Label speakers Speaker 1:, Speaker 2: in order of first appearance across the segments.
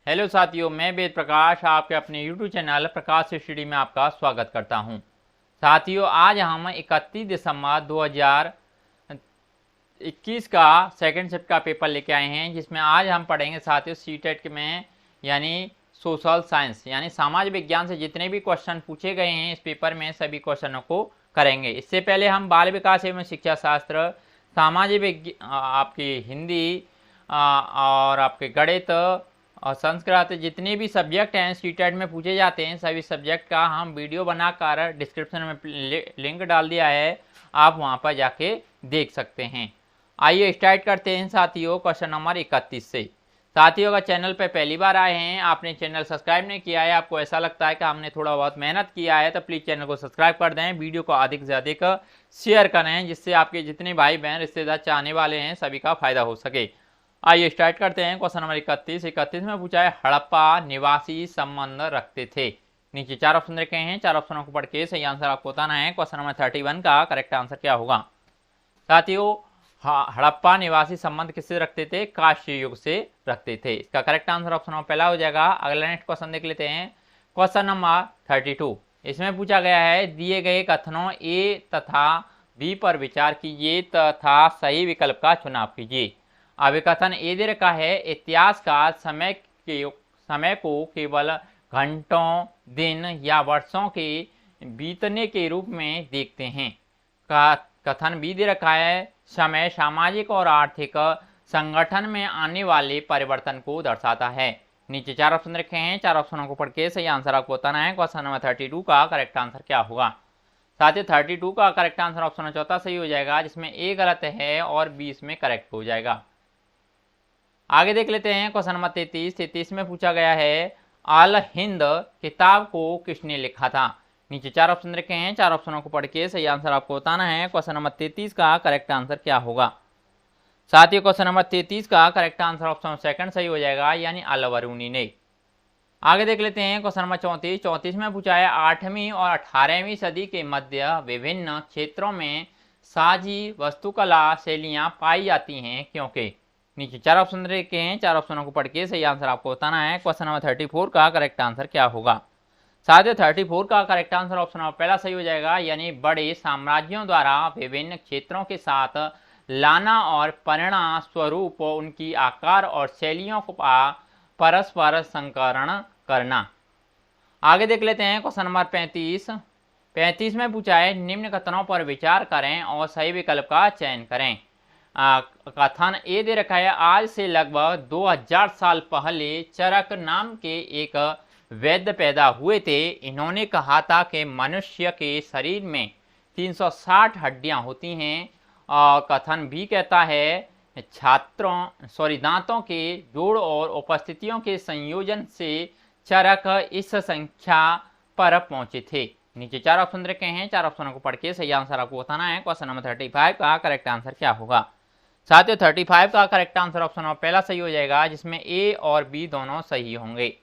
Speaker 1: Hello साथियों, मैं वेद प्रकाश आपके अपने YouTube चैनल प्रकाश स्टडी में आपका स्वागत करता हूं। साथियों, आज हम 31 दिसंबर 2021 का सेकंड शिफ्ट का पेपर लेके आए हैं, जिसमें आज हम पढ़ेंगे साथियों सीटेट में यानी सोशल साइंस यानी समाज विज्ञान से जितने भी क्वेश्चन पूछे गए हैं इस पेपर में सभी क्वेश्चनों को करेंगे। इससे पहले हम बाल विकास एवं शिक्षा शास्त्र, सामाजिक विज्ञान, आपकी हिंदी और आपके गणित और संस्कृत जितने भी सब्जेक्ट हैं सीटेट में पूछे जाते हैं सभी सब्जेक्ट का हम वीडियो बनाकर डिस्क्रिप्शन में लिंक डाल दिया है, आप वहां पर जाके देख सकते हैं। आइए स्टार्ट करते हैं साथियों क्वेश्चन नंबर 31 से। साथियों, अगर चैनल पर पहली बार आए हैं, आपने चैनल सब्सक्राइब नहीं किया है, आपको ऐसा लगता है कि हमने थोड़ा बहुत मेहनत किया है, तो प्लीज़ चैनल को सब्सक्राइब कर दें, वीडियो को अधिक से अधिक शेयर करें, जिससे आपके जितने भाई बहन रिश्तेदार चाहने वाले हैं सभी का फायदा हो सके। आइए स्टार्ट करते हैं। क्वेश्चन नंबर 31 में पूछा है हड़प्पा निवासी संबंध रखते थे। नीचे चार ऑप्शन रखे हैं, चार ऑप्शनों को पढ़ के सही आंसर आपको बताना है। क्वेश्चन नंबर 31 का करेक्ट आंसर क्या होगा? साथियों, हड़प्पा निवासी संबंध किससे रखते थे? कांस्य युग से रखते थे। इसका करेक्ट आंसर ऑप्शन नंबर पहला हो जाएगा। अगला नेक्स्ट क्वेश्चन देख लेते हैं। क्वेश्चन नंबर 32 इसमें पूछा गया है दिए गए कथनों ए तथा बी पर विचार कीजिए तथा सही विकल्प का चुनाव कीजिए। अभिकथन ए दे रखा है इतिहास का समय को केवल घंटों, दिन या वर्षों के बीतने के रूप में देखते हैं। कथन बी दे रखा है समय सामाजिक और आर्थिक संगठन में आने वाले परिवर्तन को दर्शाता है। नीचे चार ऑप्शन रखे हैं, चार ऑप्शनों को पढ़ के सही आंसर आपको बताना है। क्वेश्चन नंबर 32 का करेक्ट आंसर क्या होगा? साथ ही 32 का करेक्ट आंसर ऑप्शन चौथा सही हो जाएगा, जिसमें ए गलत है और बी इसमें करेक्ट हो जाएगा। आगे देख लेते हैं क्वेश्चन नंबर 33 में पूछा गया है अल हिंद किताब को किसने लिखा था। नीचे चार ऑप्शन रखे हैं, चार ऑप्शनों को पढ़ के सही आंसर आपको बताना है। क्वेश्चन नंबर 33 का करेक्ट आंसर क्या होगा? साथ ही क्वेश्चन नंबर 33 का करेक्ट आंसर ऑप्शन सेकंड सही हो जाएगा, यानी अल-बरूनी ने। आगे देख लेते हैं क्वेश्चन नंबर 34 में पूछा है 8वीं और 18वीं सदी के मध्य विभिन्न क्षेत्रों में साझी वास्तुकला शैलियां पाई जाती हैं क्योंकि। नीचे चार ऑप्शन रखे हैं, चार ऑप्शनों को पढ़ के सही आंसर आपको बताना है। क्वेश्चन नंबर 34 का करेक्ट आंसर क्या होगा? साथ ही 34 का करेक्ट आंसर ऑप्शन नंबर पहला सही हो जाएगा, यानी बड़े साम्राज्यों द्वारा विभिन्न क्षेत्रों के साथ लाना और परिणाम स्वरूप उनकी आकार और शैलियों को परस्पर संकरण करना। आगे देख लेते हैं क्वेश्चन नंबर 35 में पूछा है निम्न कथनों पर विचार करें और सही विकल्प का चयन करें। कथन ए दे रखा है आज से लगभग 2000 साल पहले चरक नाम के एक वैद्य पैदा हुए थे। इन्होंने कहा था कि मनुष्य के शरीर में 360 हड्डियां होती हैं। और कथन बी कहता है दांतों के जोड़ और उपस्थितियों के संयोजन से चरक इस संख्या पर पहुंचे थे। नीचे चार ऑप्शन रखे हैं, चार ऑप्शनों को पढ़ के सही आंसर आपको बताना है। क्वेश्चन नंबर 35 का करेक्ट आंसर क्या होगा? साथियों, 35 का करेक्ट आंसर ऑप्शन नंबर पहला सही हो जाएगा, जिसमें ए और बी दोनों सही होंगे,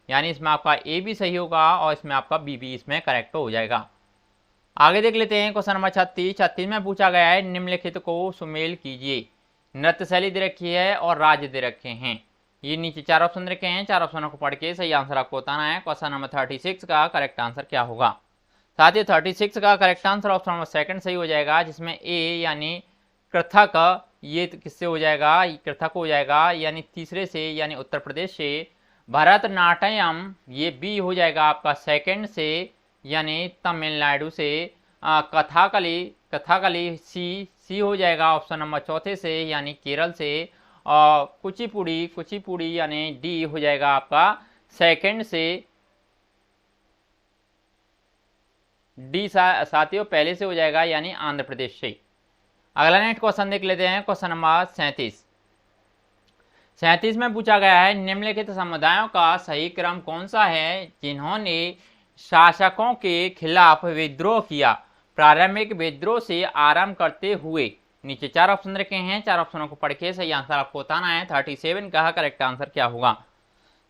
Speaker 1: यानी इसमें आपका ए भी सही होगा और इसमें आपका बी भी इसमें करेक्ट हो जाएगा। आगे देख लेते हैं क्वेश्चन नंबर 36 में पूछा गया है निम्नलिखित को सुमेल कीजिए। नृत्य शैली दे रखी है और राज्य दे रखे हैं। ये नीचे चार ऑप्शन रखे हैं, चार ऑप्शनों को पढ़ के सही आंसर आपको बताना है। क्वेश्चन नंबर 36 का करेक्ट आंसर क्या होगा? साथ ही 36 का correct answer option number second सही हो जाएगा, जिसमें ए यानी पृथक ये किससे हो जाएगा? पृथक हो जाएगा, यानी तीसरे से, यानी उत्तर प्रदेश से। भरतनाट्यम ये बी हो जाएगा आपका सेकंड से, यानी तमिलनाडु से। कथाकली सी हो जाएगा ऑप्शन नंबर चौथे से, यानी केरल से। और कुचिपुड़ी यानी डी हो जाएगा आपका सेकंड से। डी साथियों पहले से हो जाएगा, यानी आंध्र प्रदेश से। अगला नेक्स्ट क्वेश्चन देख लेते हैं। क्वेश्चन नंबर 37 में पूछा गया है निम्नलिखित समुदायों का सही क्रम कौन सा है जिन्होंने शासकों के खिलाफ विद्रोह किया, प्रारंभिक विद्रोह से आरंभ करते हुए। नीचे चार ऑप्शन रखे हैं, चार ऑप्शनों को पढ़ के सही आंसर आपको बताना है। 37 का करेक्ट आंसर क्या होगा?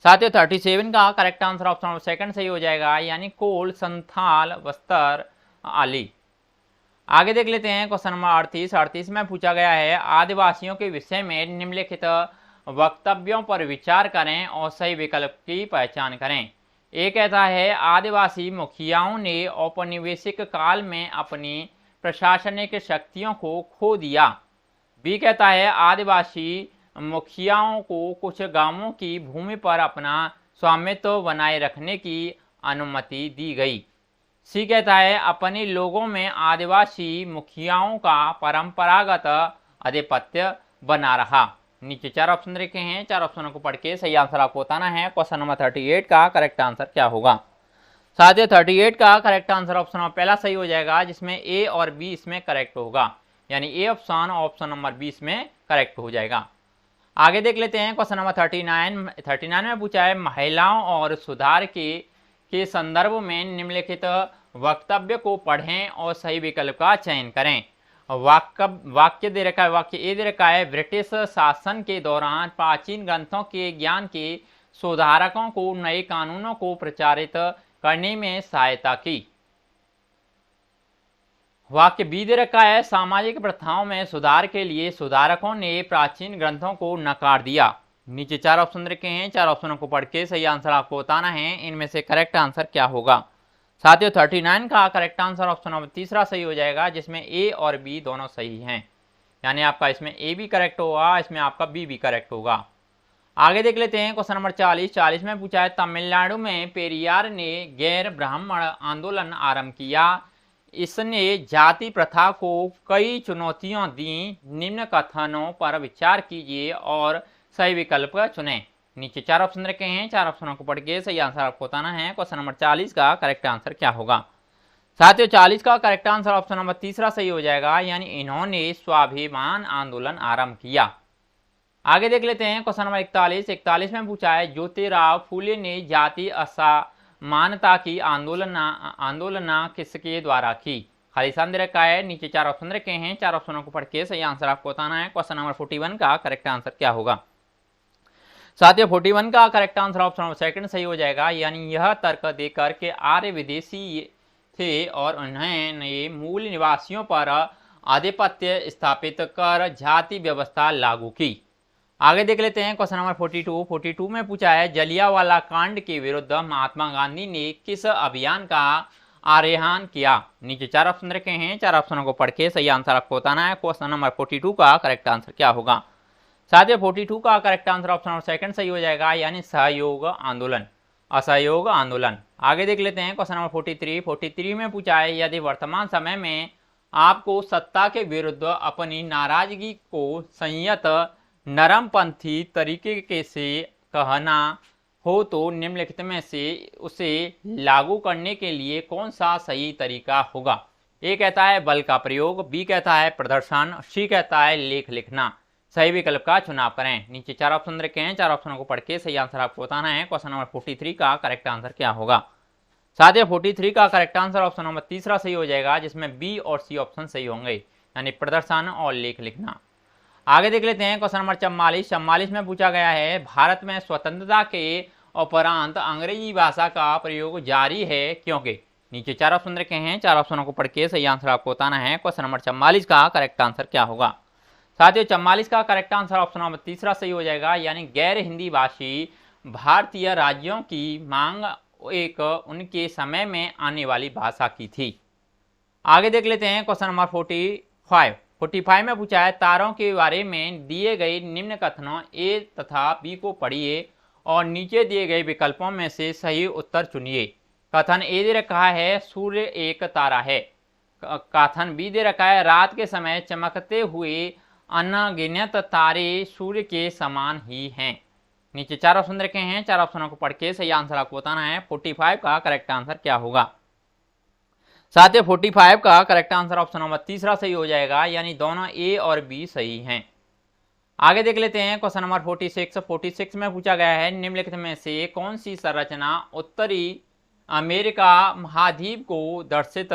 Speaker 1: साथियों, 37 का करेक्ट आंसर ऑप्शन सेकंड सही हो जाएगा, यानी कोल, संथाल, बस्तर, आली। आगे देख लेते हैं क्वेश्चन नंबर 38 में पूछा गया है आदिवासियों के विषय में निम्नलिखित वक्तव्यों पर विचार करें और सही विकल्प की पहचान करें। ए कहता है आदिवासी मुखियाओं ने औपनिवेशिक काल में अपनी प्रशासनिक शक्तियों को खो दिया। बी कहता है आदिवासी मुखियाओं को कुछ गांवों की भूमि पर अपना स्वामित्व बनाए रखने की अनुमति दी गई। सी कहता है अपने लोगों में आदिवासी मुखियाओं का परंपरागत आधिपत्य बना रहा। नीचे 4 ऑप्शन रखे हैं, 4 ऑप्शनों को पढ़ के सही आंसर आपको बताना है। क्वेश्चन नंबर 38 का करेक्ट आंसर क्या होगा? साथियों 38 का करेक्ट आंसर ऑप्शन नंबर पहला सही हो जाएगा, जिसमें ए और बी इसमें करेक्ट होगा, यानी ए ऑप्शन नंबर 20 में करेक्ट हो जाएगा। आगे देख लेते हैं क्वेश्चन नंबर 39 में पूछा है महिलाओं और सुधार के संदर्भ में निम्नलिखित वक्तव्य को पढ़ें और सही विकल्प का चयन करें। वाक्य दे रखा है, वाक्य ए दे रखा है ब्रिटिश शासन के दौरान प्राचीन ग्रंथों के ज्ञान के सुधारकों को नए कानूनों को प्रचारित करने में सहायता की। वाक्य बी दे रखा है सामाजिक प्रथाओं में सुधार के लिए सुधारकों ने प्राचीन ग्रंथों को नकार दिया। नीचे 4 ऑप्शन रखे हैं, 4 ऑप्शनों को पढ़ के सही आंसर आपको बताना है, इनमें से करेक्ट आंसर क्या होगा। साथियों 39 का करेक्ट आंसर ऑप्शन नंबर तीसरा सही हो जाएगा, जिसमें ए और बी दोनों सही हैं, यानी आपका इसमें ए भी करेक्ट होगा, इसमें आपका बी भी करेक्ट होगा। आगे देख लेते हैं क्वेश्चन नंबर 40 में पूछा है तमिलनाडु में पेरियार ने गैर ब्राह्मण आंदोलन आरंभ किया। इसने जाति प्रथा को कई चुनौतियां दी। निम्न कथनों पर विचार कीजिए और सही विकल्प चुनें। नीचे 4 ऑप्शन रखे हैं, 4 ऑप्शनों को पढ़ के सही आंसर आपको बताना है। क्वेश्चन नंबर 40 का करेक्ट आंसर क्या होगा? साथियों 40 का करेक्ट आंसर ऑप्शन नंबर तीसरा सही हो जाएगा, यानी इन्होंने स्वाभिमान आंदोलन आरंभ किया। आगे देख लेते हैं क्वेश्चन नंबर 41 में पूछा है ज्योतिराव फूले ने जाति असमानता की आंदोलना किसके द्वारा की? खालिस्तान दे रखा है, नीचे 4 ऑप्शन रखे हैं, 4 ऑप्शनों को पढ़ के सही आंसर आपको बताना है। क्वेश्चन नंबर 41 का करेक्ट आंसर क्या होगा? साथियों 41 का correct answer option number second सही हो जाएगा, यानी यह तर्क देकर के आर्य विदेशी थे और उन्होंने मूल निवासियों पर आधिपत्य स्थापित कर जाति व्यवस्था लागू की। आगे देख लेते हैं क्वेश्चन नंबर 42 में पूछा है जलियांवाला कांड के विरुद्ध महात्मा गांधी ने किस अभियान का आह्वान किया? नीचे 4 ऑप्शन रखे हैं, 4 ऑप्शनों को पढ़ के सही आंसर आपको बताना है। क्वेश्चन नंबर 42 का करेक्ट आंसर क्या होगा? साथियों 42 का correct answer option number second सही हो जाएगा, यानी सहयोग आंदोलन, असहयोग आंदोलन। आगे देख लेते हैं क्वेश्चन नंबर 43 में पूछा है यदि वर्तमान समय में आपको सत्ता के विरुद्ध अपनी नाराजगी को संयत नरमपंथी तरीके से कहना हो तो निम्नलिखित में से उसे लागू करने के लिए कौन सा सही तरीका होगा? ए कहता है बल का प्रयोग, बी कहता है प्रदर्शन, सी कहता है लेख लिखना। सही विकल्प का चुनाव करें। नीचे 4 ऑप्शन रखे हैं, 4 ऑप्शनों को पढ़ के सही आंसर आपको बताना है। क्वेश्चन नंबर 43 का करेक्ट आंसर क्या होगा? साथियों 43 का करेक्ट आंसर ऑप्शन नंबर तीसरा सही हो जाएगा, जिसमें बी और सी ऑप्शन सही होंगे, यानी प्रदर्शन और लेख लिखना। आगे देख लेते हैं क्वेश्चन नंबर 44 में पूछा गया है भारत में स्वतंत्रता के उपरांत अंग्रेजी भाषा का प्रयोग जारी है क्योंकि? नीचे 4 ऑप्शन रखे हैं, 4 ऑप्शनों को पढ़ के सही आंसर आपको बताना है। क्वेश्चन नंबर 44 का करेक्ट आंसर क्या होगा? साथियों 44 का करेक्ट आंसर ऑप्शन नंबर तीसरा सही हो जाएगा, यानी गैर हिंदी भाषी भारतीय राज्यों की मांग एक उनके समय में आने वाली भाषा की थी। आगे देख लेते हैं क्वेश्चन नंबर 45 में पूछा है तारों के बारे में दिए गए निम्न कथनों ए तथा बी को पढ़िए और नीचे दिए गए विकल्पों में से सही उत्तर चुनिए। कथन ए दे रखा है सूर्य एक तारा है। कथन बी दे रखा है रात के समय चमकते हुए अनगिनत तारे सूर्य के समान ही हैं। नीचे 4 ऑप्शन रखे हैं, 4 ऑप्शनों को पढ़ के सही आंसर आपको बताना है। 45 का करेक्ट आंसर क्या होगा? साथियों 45 का करेक्ट आंसर ऑप्शन नंबर तीसरा सही हो जाएगा, यानी दोनों ए और बी सही हैं। आगे देख लेते हैं क्वेश्चन नंबर 46 में पूछा गया है निम्नलिखित में से कौन सी संरचना उत्तरी अमेरिका महाद्वीप को दर्शित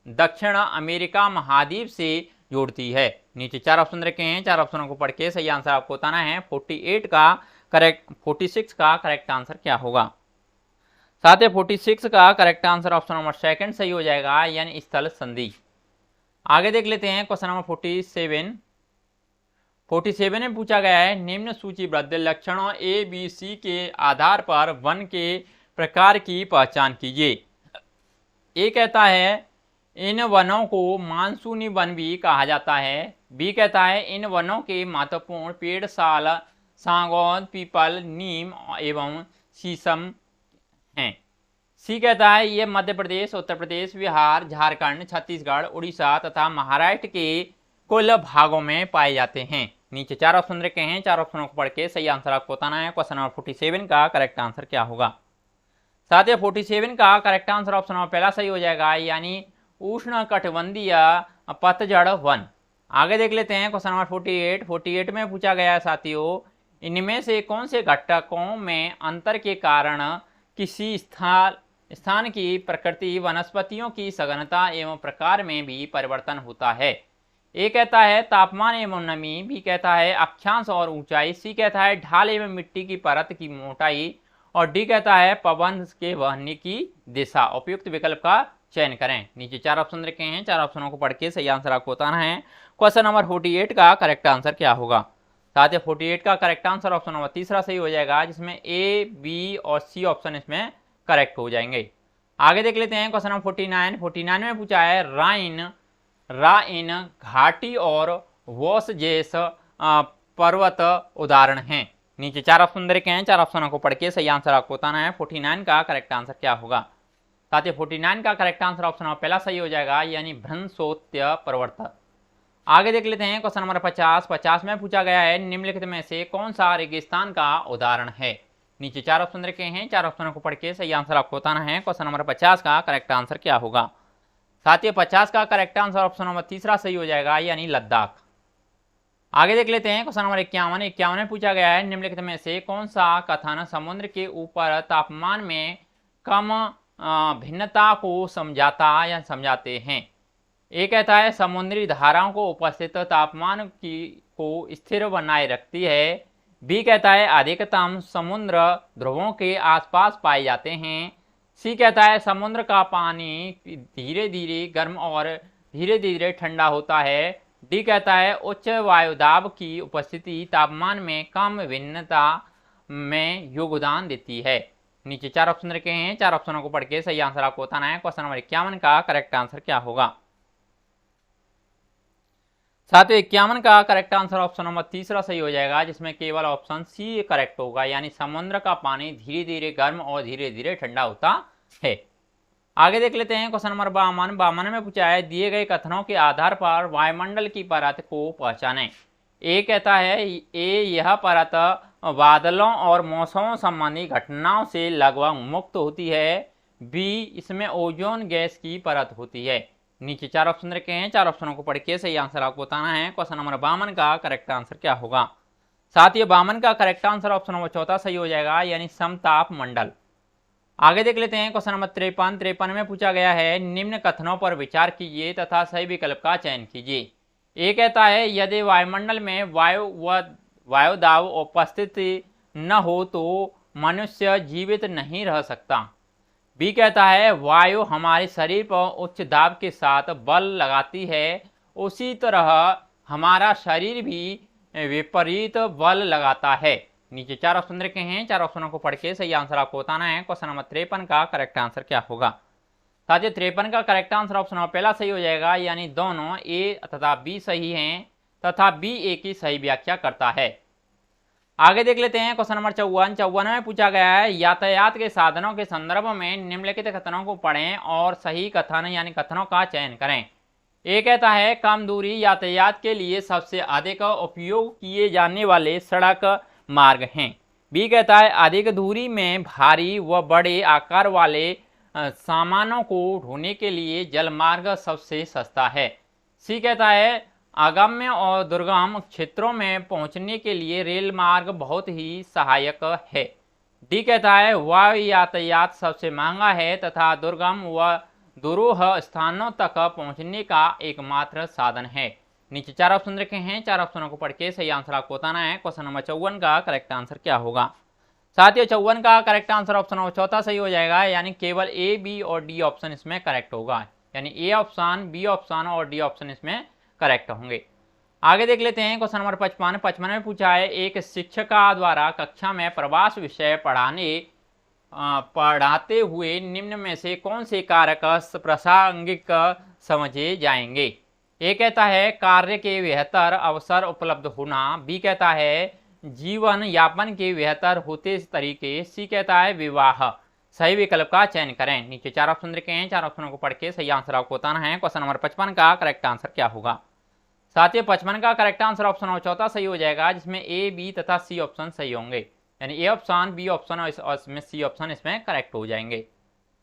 Speaker 1: दक्षिण अमेरिका महाद्वीप से जोड़ती है? नीचे 4 ऑप्शन रखे हैं, 4 ऑप्शनों को पढ़ के सही आंसर आपको बताना है। 46 का करेक्ट आंसर क्या होगा? साथ ही 46 का correct answer option number second सही हो जाएगा, यानी स्थल संधि। आगे देख लेते हैं क्वेश्चन नंबर 47 में पूछा गया है निम्न सूचीबद्ध लक्षणों ए बी सी के आधार पर वन के प्रकार की पहचान कीजिए। ए कहता है इन वनों को मानसूनी वन भी कहा जाता है। बी कहता है इन वनों के महत्वपूर्ण पेड़ साल, सागौन, पीपल, नीम एवं शीशम हैं। सी कहता है ये मध्य प्रदेश, उत्तर प्रदेश, बिहार, झारखंड, छत्तीसगढ़, उड़ीसा तथा महाराष्ट्र के कुल भागों में पाए जाते हैं। नीचे 4 ऑप्शन रखे हैं, 4 ऑप्शनों को पढ़ के सही आंसर आपको बताना है। क्वेश्चन नंबर 47 का करेक्ट आंसर क्या होगा। साथियों 47 का करेक्ट आंसर ऑप्शन नंबर पहला सही हो जाएगा, यानी उष्ण कटिबंधीय पतझड़ वन। आगे देख लेते हैं क्वेश्चन नंबर 48 में पूछा गया है साथियों इनमें से कौन से घटकों में अंतर के कारण किसी स्थान की प्रकृति, वनस्पतियों की सघनता एवं प्रकार में भी परिवर्तन होता है। ए कहता है तापमान एवं नमी, बी कहता है अक्षांश और ऊंचाई, सी कहता है ढाल एवं मिट्टी की परत की मोटाई और डी कहता है पवन के बहने की दिशा। उपयुक्त विकल्प का चयन करें। नीचे 4 ऑप्शन रखे हैं, 4 ऑप्शनों को पढ़ के सही आंसर आपको बताना है। क्वेश्चन नंबर 48 का करेक्ट आंसर क्या होगा। साथ ही 48 का करेक्ट आंसर ऑप्शन नंबर तीसरा सही हो जाएगा, जिसमें ए, बी और सी ऑप्शन इसमें करेक्ट हो जाएंगे। आगे देख लेते हैं क्वेश्चन नंबर 49 में पूछा है राइन घाटी और वोसजेस पर्वत उदाहरण हैं। नीचे 4 ऑप्शन रखे हैं, 4 ऑप्शनों को पढ़ के सही आंसर आपको बताना है। 49 का करेक्ट आंसर क्या होगा। साथ ही 49 का करेक्ट आंसर ऑप्शन नंबर पहला सही हो जाएगा, यानी भ्रंशोत्य पर्वत। आगे देख लेते हैं क्वेश्चन नंबर 50 में पूछा गया है निम्नलिखित में से कौन सा रेगिस्तान का उदाहरण है। नीचे 4 ऑप्शन रखे हैं, 4 ऑप्शनों को पढ़ के सही आंसर आपको बताना है। क्वेश्चन नंबर 50 का करेक्ट आंसर क्या होगा। साथ ही 50 का करेक्ट आंसर ऑप्शन नंबर तीसरा सही हो जाएगा, यानी लद्दाख। आगे देख लेते हैं क्वेश्चन नंबर 51 में पूछा गया है निम्नलिखित में से कौन सा कथन समुद्र के ऊपर तापमान में कम भिन्नता को समझाते हैं। ए कहता है समुद्री धाराओं को उपस्थित तापमान को स्थिर बनाए रखती है। बी कहता है अधिकतम समुद्र ध्रुवों के आसपास पाए जाते हैं। सी कहता है समुद्र का पानी धीरे धीरे गर्म और धीरे धीरे ठंडा होता है। डी कहता है उच्च वायुदाब की उपस्थिति तापमान में कम भिन्नता में योगदान देती है। नीचे 4 ऑप्शन रखे हैं, 4 ऑप्शनों को पढ़ के सही आंसर आपको बताना है। क्वेश्चन नंबर 51 का करेक्ट आंसर क्या होगा। साथ ही 51 का करेक्ट आंसर ऑप्शन नंबर तीसरा सही हो जाएगा, जिसमें केवल ऑप्शन सी करेक्ट होगा, यानी समुद्र का पानी धीरे धीरे गर्म और धीरे धीरे ठंडा होता है। आगे देख लेते हैं क्वेश्चन नंबर 52 में पूछा है दिए गए कथनों के आधार पर वायुमंडल की परत को पहचानें। ए कहता है यह परत बादलों और मौसमों संबंधी घटनाओं से लगभग मुक्त होती है। बी इसमें ओजोन गैस की परत होती है। नीचे 4 ऑप्शन रखे हैं, 4 ऑप्शनों को पढ़ के सही आंसर आपको बताना है। क्वेश्चन नंबर 52 का करेक्ट आंसर क्या होगा। साथ ही 52 का करेक्ट आंसर ऑप्शन नंबर चौथा सही हो जाएगा, यानी समताप मंडल। आगे देख लेते हैं क्वेश्चन नंबर 53 में पूछा गया है निम्न कथनों पर विचार कीजिए तथा सही विकल्प का चयन कीजिए। ए कहता है यदि वायुमंडल में वायुदाब उपस्थित न हो तो मनुष्य जीवित नहीं रह सकता। बी कहता है वायु हमारे शरीर पर उच्च दाब के साथ बल लगाती है, उसी तरह हमारा शरीर भी विपरीत बल लगाता है। नीचे 4 ऑप्शन रखे हैं, 4 ऑप्शनों को पढ़ के सही आंसर आपको बताना है। क्वेश्चन नंबर 53 का करेक्ट आंसर क्या होगा। साथ ही 53 का करेक्ट आंसर ऑप्शन नंबर पहला सही हो जाएगा, यानी दोनों ए तथा बी सही हैं तथा बी ए की सही व्याख्या करता है। आगे देख लेते हैं क्वेश्चन नंबर 54 में पूछा गया है यातायात के साधनों के संदर्भ में निम्नलिखित कथनों को पढ़ें और सही कथन यानी कथनों का चयन करें। ए कहता है कम दूरी यातायात के लिए सबसे अधिक उपयोग किए जाने वाले सड़क मार्ग हैं। बी कहता है अधिक दूरी में भारी व बड़े आकार वाले सामानों को ढोने के लिए जलमार्ग सबसे सस्ता है। सी कहता है अगम्य और दुर्गम क्षेत्रों में पहुंचने के लिए रेल मार्ग बहुत ही सहायक है। डी कहता है वायु यातायात सबसे महंगा है तथा दुर्गम व दुरूह स्थानों तक पहुंचने का एकमात्र साधन है। नीचे 4 ऑप्शन रखे हैं, 4 ऑप्शनों को पढ़ के सही आंसर आपको बताना है। क्वेश्चन नंबर 54 का करेक्ट आंसर क्या होगा। साथ ही 54 का करेक्ट आंसर ऑप्शन नंबर चौथा सही हो जाएगा, यानी केवल ए, बी और डी ऑप्शन इसमें करेक्ट होगा, यानी ए ऑप्शन, बी ऑप्शन और डी ऑप्शन इसमें करेक्ट होंगे। आगे देख लेते हैं क्वेश्चन नंबर 55 में पूछा है, एक शिक्षिका द्वारा कक्षा में प्रवास विषय पढ़ाते हुए निम्न में से कौन से कारक प्रासंगिक समझे जाएंगे। ए कहता है कार्य के बेहतर अवसर उपलब्ध होना, बी कहता है जीवन यापन के बेहतर होते तरीके, सी कहता है विवाह। सही विकल्प का चयन करें। नीचे 4 ऑप्शन रखे हैं, 4 ऑप्शनों को पढ़ के सही आंसर आपको बताना है। क्वेश्चन नंबर 55 का करेक्ट आंसर क्या होगा। साथियों 55 का करेक्ट आंसर ऑप्शन नंबर चौथा सही हो जाएगा, जिसमें ए, बी तथा सी ऑप्शन सही होंगे, यानी ए ऑप्शन, बी ऑप्शन और इसमें सी ऑप्शन इसमें करेक्ट हो जाएंगे।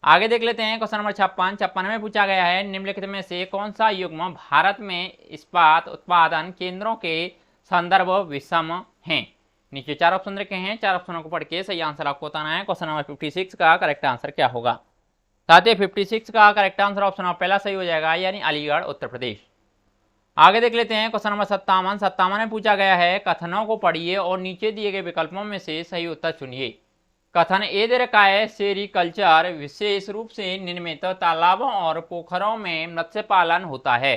Speaker 1: आगे देख लेते हैं क्वेश्चन नंबर 56 में पूछा गया है, निम्नलिखित में से कौन सा युग्म भारत में इस्पात उत्पादन केंद्रों के संदर्भ विषम है। नीचे 4 ऑप्शन रखे हैं, 4 ऑप्शनों को पढ़ के सही आंसर आपको बताना है। क्वेश्चन नंबर 56 का करेक्ट आंसर क्या होगा। साथ ही 56 का करेक्ट आंसर ऑप्शन नंबर पहला सही हो जाएगा, यानी अलीगढ़ उत्तर प्रदेश। आगे देख लेते हैं क्वेश्चन नंबर 57 में पूछा गया है, कथनों को पढ़िए और नीचे दिए गए विकल्पों में से सही उत्तर चुनिए। कथन ए दे रखा है, सेरीकल्चर विशेष रूप से निर्मित तालाबों और पोखरों में मत्स्य पालन होता है।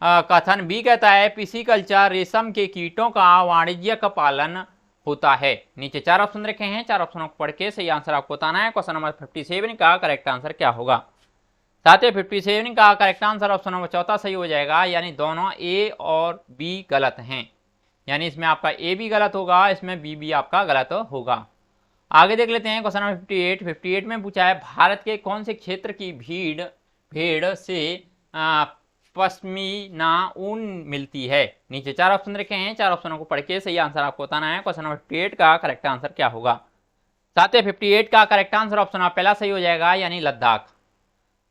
Speaker 1: कथन बी कहता है, पिसीकल्चर रेशम के कीटों का वाणिज्यिक पालन होता है। नीचे 4 ऑप्शन रखे हैं, 4 ऑप्शनों को पढ़ के सही आंसर आपको बताना है। क्वेश्चन नंबर 57 का करेक्ट आंसर क्या होगा। साथ ही 57 का करेक्ट आंसर ऑप्शन नंबर चौथा सही हो जाएगा, यानी दोनों ए और बी गलत हैं, यानी इसमें आपका ए भी गलत होगा, इसमें बी भी आपका गलत होगा। आगे देख लेते हैं क्वेश्चन नंबर 58 में पूछा है, भारत के कौन से क्षेत्र की भेड़ से पश्मीना ऊन मिलती है। नीचे 4 ऑप्शन रखे हैं, 4 ऑप्शनों को पढ़ के सही आंसर आपको बताना है। क्वेश्चन नंबर 58 का करेक्ट आंसर क्या होगा। साथ ही 58 का करेक्ट आंसर ऑप्शन पहला सही हो जाएगा, यानी लद्दाख।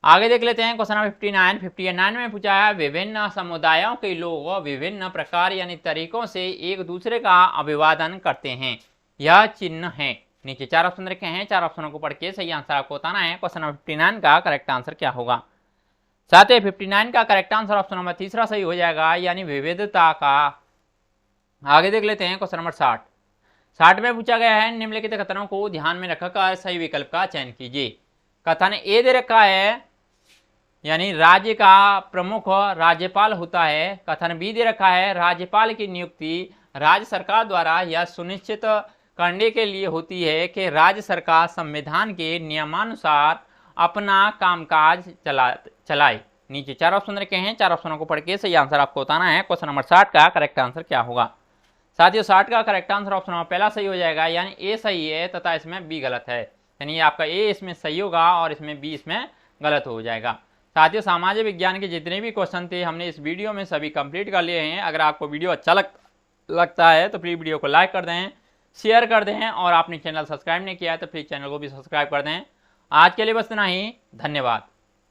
Speaker 1: आगे देख लेते हैं क्वेश्चन नंबर 59 में पूछा है, विभिन्न समुदायों के लोग विभिन्न प्रकार यानी तरीकों से एक दूसरे का अभिवादन करते हैं, यह चिन्ह है। नीचे 4 ऑप्शन रखे हैं, 4 ऑप्शनों को पढ़ के सही आंसर आपको बताना है। क्वेश्चन नंबर 59 का करेक्ट आंसर क्या होगा। साथ ही 59 का करेक्ट आंसर ऑप्शन नंबर तीसरा सही हो जाएगा, यानी विविधता का। आगे देख लेते हैं क्वेश्चन नंबर 60 में पूछा गया है, निम्नलिखित कथनों को ध्यान में रखकर सही विकल्प का चयन कीजिए। कथन ए दे रखा है, यानी राज्य का प्रमुख राज्यपाल होता है। कथन बी दे रखा है, राज्यपाल की नियुक्ति राज्य सरकार द्वारा यह सुनिश्चित करने के लिए होती है कि राज्य सरकार संविधान के नियमानुसार अपना कामकाज चलाए। नीचे 4 ऑप्शन रखे हैं, 4 ऑप्शनों को पढ़ के सही आंसर आपको बताना है। क्वेश्चन नंबर 60 का करेक्ट आंसर क्या होगा। साथियों 60 का करेक्ट आंसर ऑप्शन नंबर पहला सही हो जाएगा, यानी ए सही है तथा इसमें बी गलत है, यानी आपका ए इसमें सही होगा और इसमें बी इसमें गलत हो जाएगा। साथियों सामाजिक विज्ञान के जितने भी क्वेश्चन थे हमने इस वीडियो में सभी कंप्लीट कर लिए हैं। अगर आपको वीडियो अच्छा लगता है तो प्लीज़ वीडियो को लाइक कर दें, शेयर कर दें, और आपने चैनल सब्सक्राइब नहीं किया है तो प्लीज़ चैनल को भी सब्सक्राइब कर दें। आज के लिए बस इतना ही, धन्यवाद।